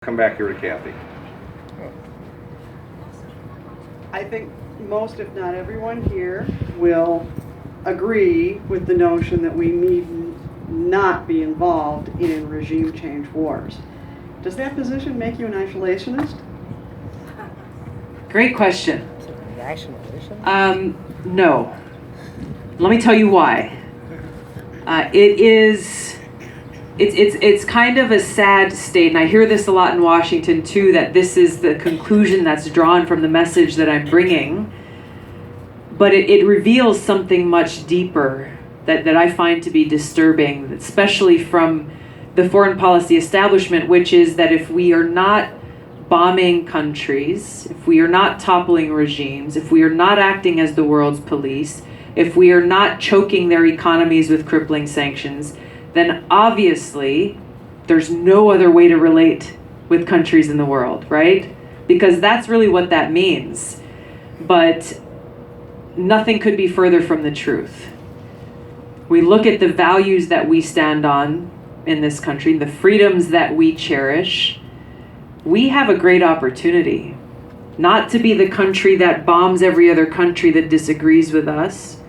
Come back here to Kathy. I think most, if not everyone here, will agree with the notion that we need not be involved in regime change wars. Does that position make you an isolationist? Great question. Nationalism? No. Let me tell you why. It's kind of a sad state, and I hear this a lot in Washington too, that this is the conclusion that's drawn from the message that I'm bringing. But it reveals something much deeper that I find to be disturbing, especially from the foreign policy establishment, which is that if we are not bombing countries, if we are not toppling regimes, if we are not acting as the world's police, if we are not choking their economies with crippling sanctions, then obviously there's no other way to relate with countries in the world, right? Because that's really what that means. But nothing could be further from the truth. We look at the values that we stand on in this country, the freedoms that we cherish. We have a great opportunity not to be the country that bombs every other country that disagrees with us,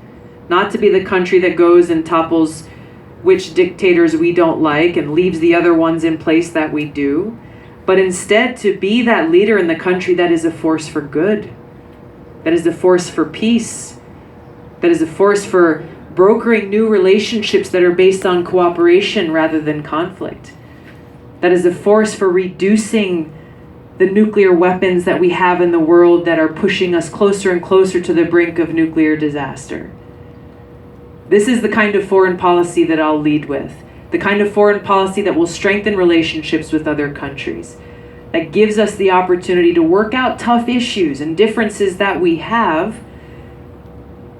not to be the country that goes and topples which dictators we don't like and leaves the other ones in place that we do, but instead to be that leader in the country that is a force for good, that is a force for peace, that is a force for brokering new relationships that are based on cooperation rather than conflict, that is a force for reducing the nuclear weapons that we have in the world that are pushing us closer and closer to the brink of nuclear disaster. This is the kind of foreign policy that I'll lead with, the kind of foreign policy that will strengthen relationships with other countries, that gives us the opportunity to work out tough issues and differences that we have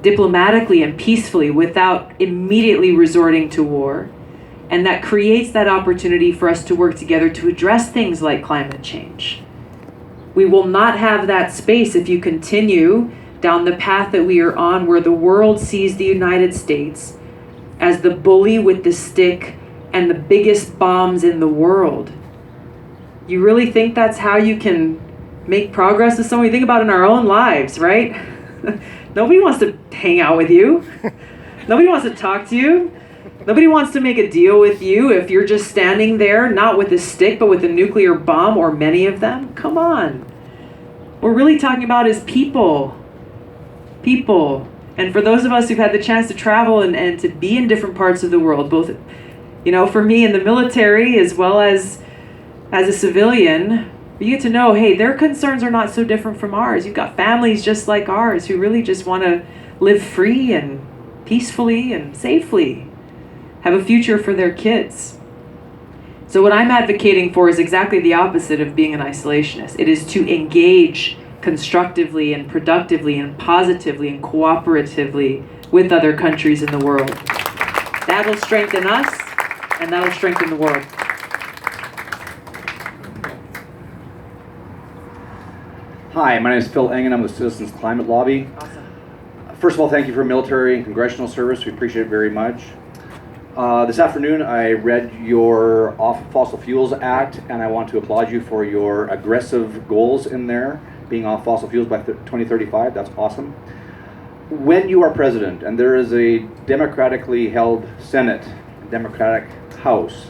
diplomatically and peacefully without immediately resorting to war, and that creates that opportunity for us to work together to address things like climate change. We will not have that space if you continue down the path that we are on, where the world sees the United States as the bully with the stick and the biggest bombs in the world. You really think that's how you can make progress with someone? You think about it in our own lives, right? Nobody wants to hang out with you. Nobody wants to talk to you. Nobody wants to make a deal with you if you're just standing there, not with a stick, but with a nuclear bomb, or many of them. Come on. What we're really talking about is people. People. And for those of us who've had the chance to travel and to be in different parts of the world, both, for me in the military as well as a civilian, you get to know, hey, their concerns are not so different from ours. You've got families just like ours who really just want to live free and peacefully and safely, have a future for their kids. So what I'm advocating for is exactly the opposite of being an isolationist. It is to engage constructively and productively and positively and cooperatively with other countries in the world. That'll strengthen us, and that'll strengthen the world. Hi, my name is Phil Engen. I'm with Citizens Climate Lobby. Awesome. First of all, thank you for military and congressional service. We appreciate it very much. This afternoon, I read your Off Fossil Fuels Act, and I want to applaud you for your aggressive goals in there, being off fossil fuels by 2035. That's awesome. When you are president and there is a democratically held Senate, Democratic House,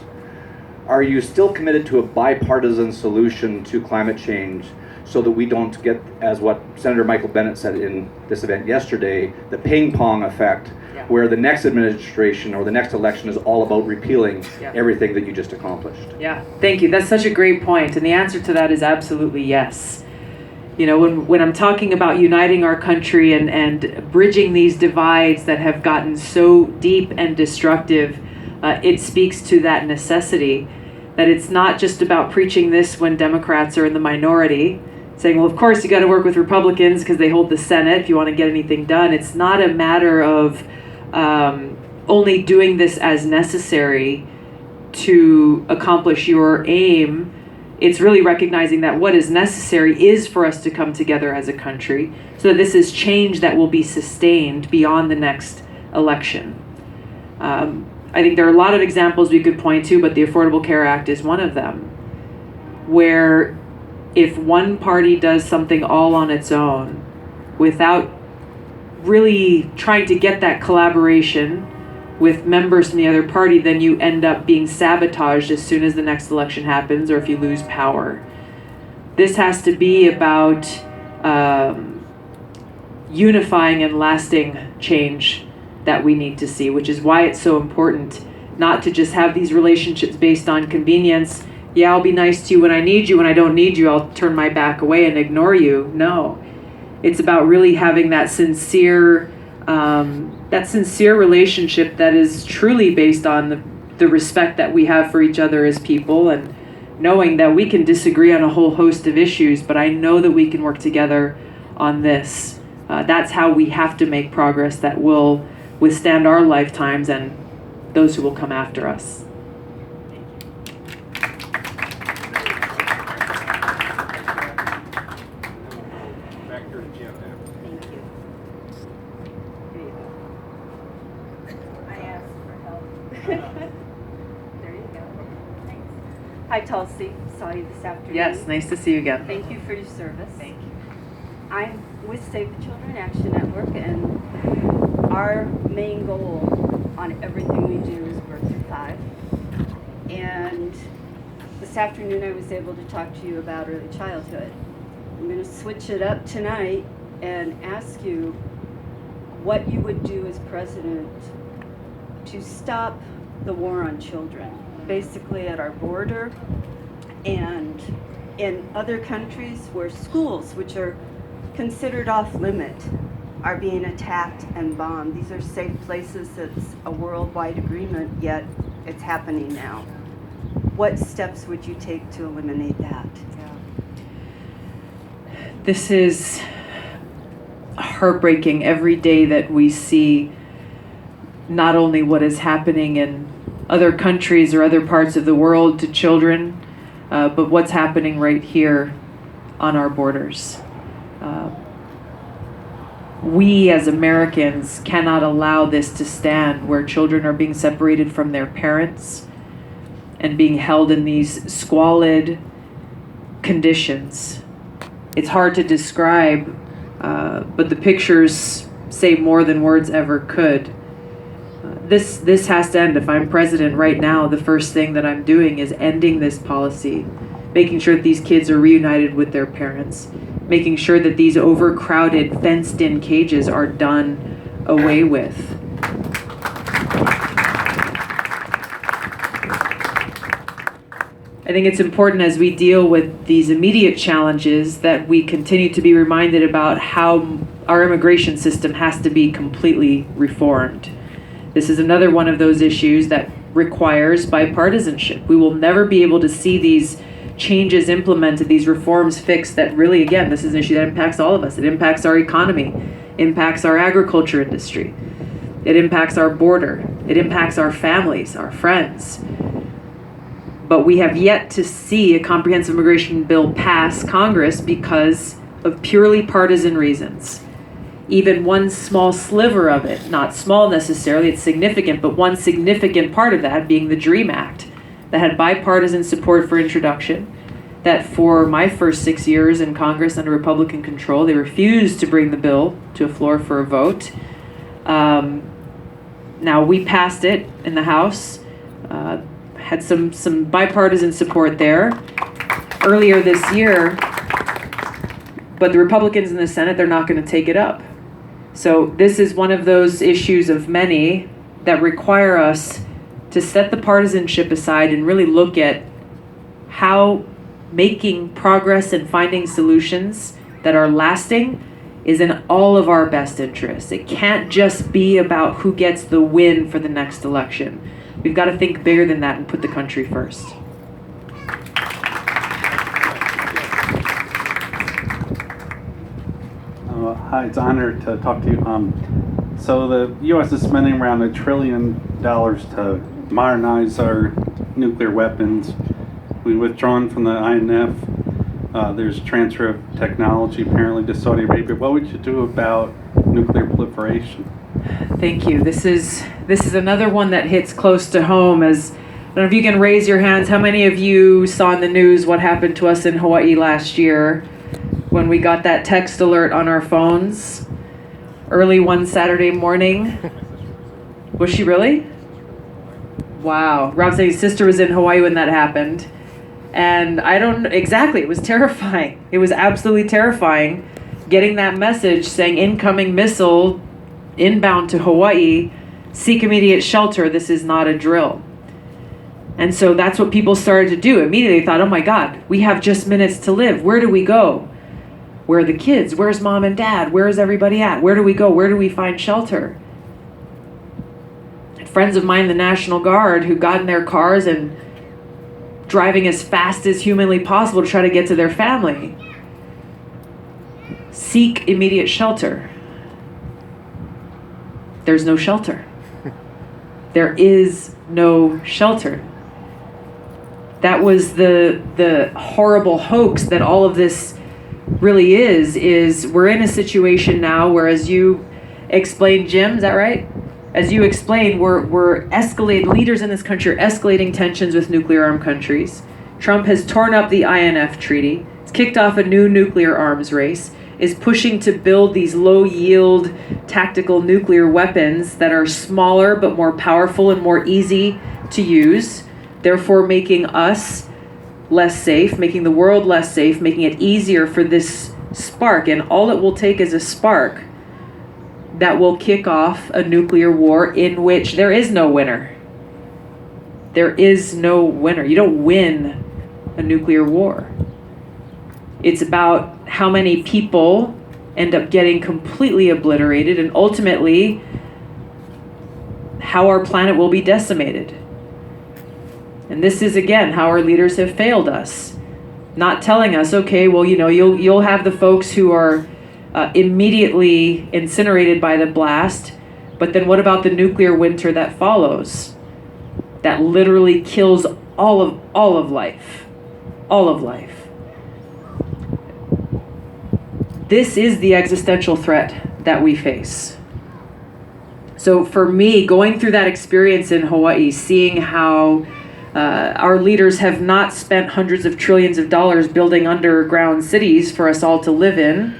are you still committed to a bipartisan solution to climate change so that we don't get, as what Senator Michael Bennet said in this event yesterday, the ping pong effect, where the next administration or the next election is all about repealing everything that you just accomplished? Yeah, thank you. That's such a great point. And the answer to that is absolutely yes. When I'm talking about uniting our country and bridging these divides that have gotten so deep and destructive, it speaks to that necessity, that it's not just about preaching this when Democrats are in the minority, saying, well, of course you got to work with Republicans because they hold the Senate if you want to get anything done. It's not a matter of only doing this as necessary to accomplish your aim. It's really recognizing that what is necessary is for us to come together as a country so that this is change that will be sustained beyond the next election. I think there are a lot of examples we could point to, but the Affordable Care Act is one of them. where if one party does something all on its own without really trying to get that collaboration with members from the other party, then you end up being sabotaged as soon as the next election happens or if you lose power. This has to be about unifying and lasting change that we need to see, which is why it's so important not to just have these relationships based on convenience. Yeah, I'll be nice to you when I need you. When I don't need you, I'll turn my back away and ignore you. No, it's about really having that sincere relationship that is truly based on the respect that we have for each other as people, and knowing that we can disagree on a whole host of issues, but I know that we can work together on this. That's how we have to make progress that will withstand our lifetimes and those who will come after us. Hi, Tulsi. Saw you this afternoon. Yes, nice to see you again. Thank you for your service. Thank you. I'm with Save the Children Action Network, and our main goal on everything we do is birth through 5. And this afternoon I was able to talk to you about early childhood. I'm going to switch it up tonight and ask you what you would do as president to stop the war on children, basically at our border and in other countries where schools, which are considered off limit, are being attacked and bombed. These are safe places. It's a worldwide agreement, yet it's happening now. What steps would you take to eliminate that? This is heartbreaking every day that we see not only what is happening in other countries or other parts of the world to children, but what's happening right here on our borders. We as Americans cannot allow this to stand, where children are being separated from their parents and being held in these squalid conditions. It's hard to describe, but the pictures say more than words ever could. This has to end. If I'm president right now, the first thing that I'm doing is ending this policy, making sure that these kids are reunited with their parents, making sure that these overcrowded, fenced-in cages are done away with. I think it's important as we deal with these immediate challenges that we continue to be reminded about how our immigration system has to be completely reformed. This is another one of those issues that requires bipartisanship. We will never be able to see these changes implemented, these reforms fixed that really, again, this is an issue that impacts all of us. It impacts our economy, impacts our agriculture industry. It impacts our border. It impacts our families, our friends. But we have yet to see a comprehensive immigration bill pass Congress because of purely partisan reasons. Even one small sliver of it, not small necessarily, it's significant, but one significant part of that being the DREAM Act that had bipartisan support for introduction, that for my first 6 years in Congress under Republican control, they refused to bring the bill to a floor for a vote. Now we passed it in the House, had some bipartisan support there earlier this year, but the Republicans in the Senate, they're not going to take it up. So this is one of those issues of many that require us to set the partisanship aside and really look at how making progress and finding solutions that are lasting is in all of our best interests. It can't just be about who gets the win for the next election. We've got to think bigger than that and put the country first. Hi, it's an honor to talk to you. So the U.S. is spending around $1 trillion to modernize our nuclear weapons. We've withdrawn from the INF. There's transfer of technology apparently to Saudi Arabia. What would you do about nuclear proliferation? Thank you. This is another one that hits close to home as I don't know if you can raise your hands. How many of you saw in the news what happened to us in Hawaii last year when we got that text alert on our phones early one Saturday morning? Was she really? Wow. Rob said his sister was in Hawaii when that happened. And I don't exactly, it was terrifying. It was absolutely terrifying getting that message saying incoming missile inbound to Hawaii, seek immediate shelter, this is not a drill. And so that's what people started to do. Immediately thought, oh my God, we have just minutes to live. Where do we go? Where are the kids? Where's mom and dad? Where is everybody at? Where do we go? Where do we find shelter? Friends of mine, the National Guard, who got in their cars and driving as fast as humanly possible to try to get to their family. Seek immediate shelter. There's no shelter. There is no shelter. That was the horrible hoax that all of this really is we're in a situation now where, as you explained, Jim, is that right? As you explained, we're escalating, leaders in this country are escalating tensions with nuclear armed countries. Trump has torn up the INF treaty. It's kicked off a new nuclear arms race, is pushing to build these low-yield tactical nuclear weapons that are smaller but more powerful and more easy to use, therefore making us less safe, making the world less safe, making it easier for this spark. And all it will take is a spark that will kick off a nuclear war in which there is no winner. There is no winner. You don't win a nuclear war. It's about how many people end up getting completely obliterated and ultimately how our planet will be decimated. And this is, again, how our leaders have failed us. Not telling us, okay, well, you'll have the folks who are immediately incinerated by the blast, but then what about the nuclear winter that follows? That literally kills all of life. All of life. This is the existential threat that we face. So for me, going through that experience in Hawaii, seeing how our leaders have not spent hundreds of trillions of dollars building underground cities for us all to live in,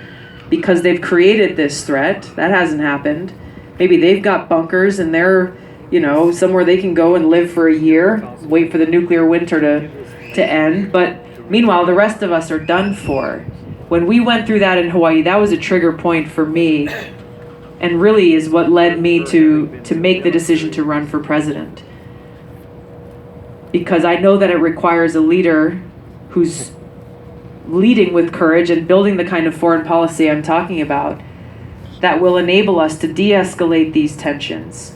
because they've created this threat. That hasn't happened. Maybe they've got bunkers and they're, somewhere they can go and live for a year, wait for the nuclear winter to end. But meanwhile, the rest of us are done for. When we went through that in Hawaii, that was a trigger point for me, and really is what led me to make the decision to run for president. Because I know that it requires a leader who's leading with courage and building the kind of foreign policy I'm talking about that will enable us to de-escalate these tensions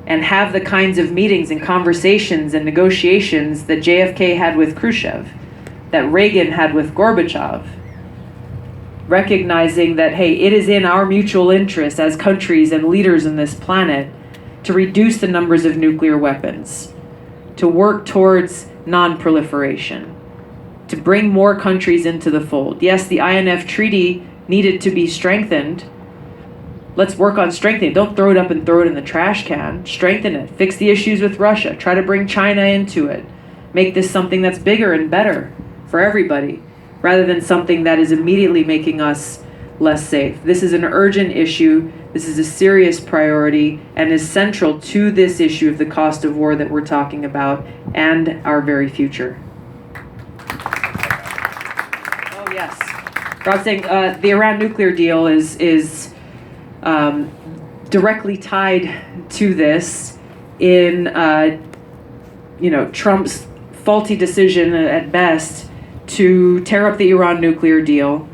and have the kinds of meetings and conversations and negotiations that JFK had with Khrushchev, that Reagan had with Gorbachev, recognizing that, hey, it is in our mutual interest as countries and leaders in this planet to reduce the numbers of nuclear weapons, to work towards non-proliferation, to bring more countries into the fold. Yes, the INF treaty needed to be strengthened. Let's work on strengthening it. Don't throw it up and throw it in the trash can. Strengthen it. Fix the issues with Russia. Try to bring China into it. Make this something that's bigger and better for everybody, rather than something that is immediately making us less safe. This is an urgent issue. This is a serious priority and is central to this issue of the cost of war that we're talking about and our very future. Oh, yes. Rob's saying the Iran nuclear deal is directly tied to this in, Trump's faulty decision at best to tear up the Iran nuclear deal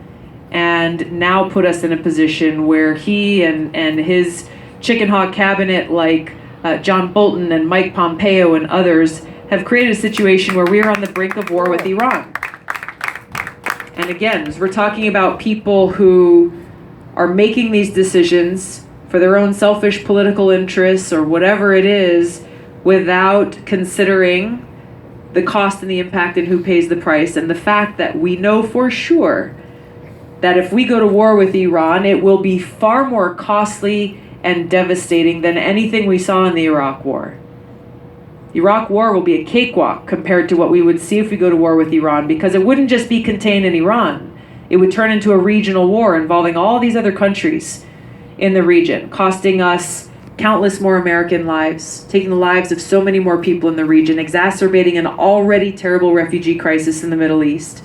and now put us in a position where he and his chicken hawk cabinet like John Bolton and Mike Pompeo and others have created a situation where we are on the brink of war with Iran. And again, as we're talking about people who are making these decisions for their own selfish political interests or whatever it is, without considering the cost and the impact and who pays the price, and the fact that we know for sure that if we go to war with Iran, it will be far more costly and devastating than anything we saw in the Iraq War. Iraq war will be a cakewalk compared to what we would see if we go to war with Iran, because it wouldn't just be contained in Iran. It would turn into a regional war involving all these other countries in the region, costing us countless more American lives, taking the lives of so many more people in the region, exacerbating an already terrible refugee crisis in the Middle East.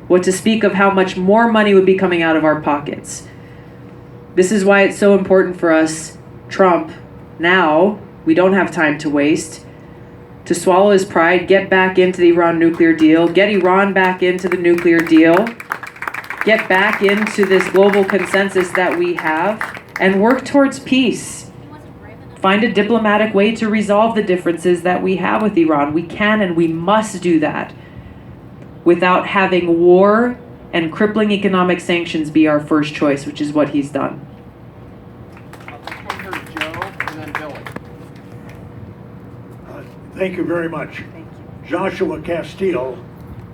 What to speak of how much more money would be coming out of our pockets. This is why it's so important for us, Trump, now, we don't have time to waste, to swallow his pride, get back into the Iran nuclear deal, get Iran back into the nuclear deal, get back into this global consensus that we have, and work towards peace. Find a diplomatic way to resolve the differences that we have with Iran. We can and we must do that without having war and crippling economic sanctions be our first choice, which is what he's done. Thank you very much. Joshua Castile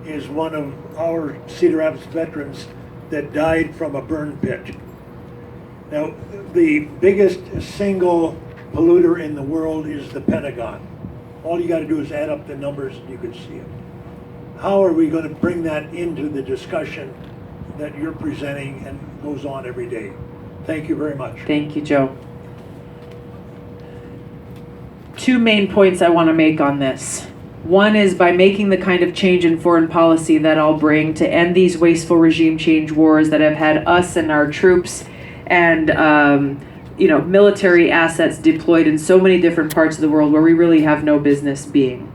is one of our Cedar Rapids veterans that died from a burn pit. Now, the biggest single polluter in the world is the Pentagon. All you got to do is add up the numbers and you can see it. How are we going to bring that into the discussion that you're presenting and goes on every day? Thank you very much. Thank you, Joe. Two main points I want to make on this. One is by making the kind of change in foreign policy that I'll bring to end these wasteful regime change wars that have had us and our troops and military assets deployed in so many different parts of the world where we really have no business being.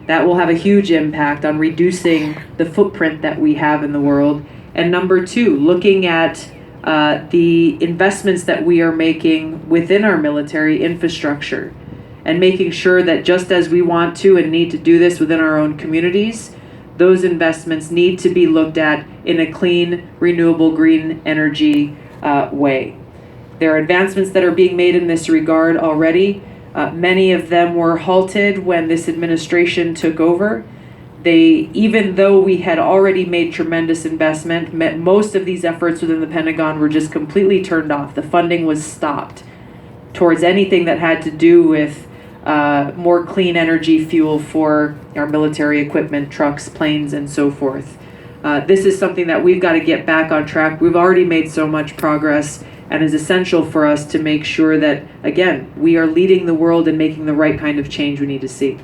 That will have a huge impact on reducing the footprint that we have in the world. And number two, looking at the investments that we are making within our military infrastructure and making sure that just as we want to and need to do this within our own communities, those investments need to be looked at in a clean, renewable, green energy way. There are advancements that are being made in this regard already. Many of them were halted when this administration took over. Even though we had already made tremendous investment, most of these efforts within the Pentagon were just completely turned off. The funding was stopped towards anything that had to do with more clean energy fuel for our military equipment, trucks, planes, and so forth. This is something that we've got to get back on track. We've already made so much progress, and is essential for us to make sure that, again, we are leading the world and making the right kind of change we need to see.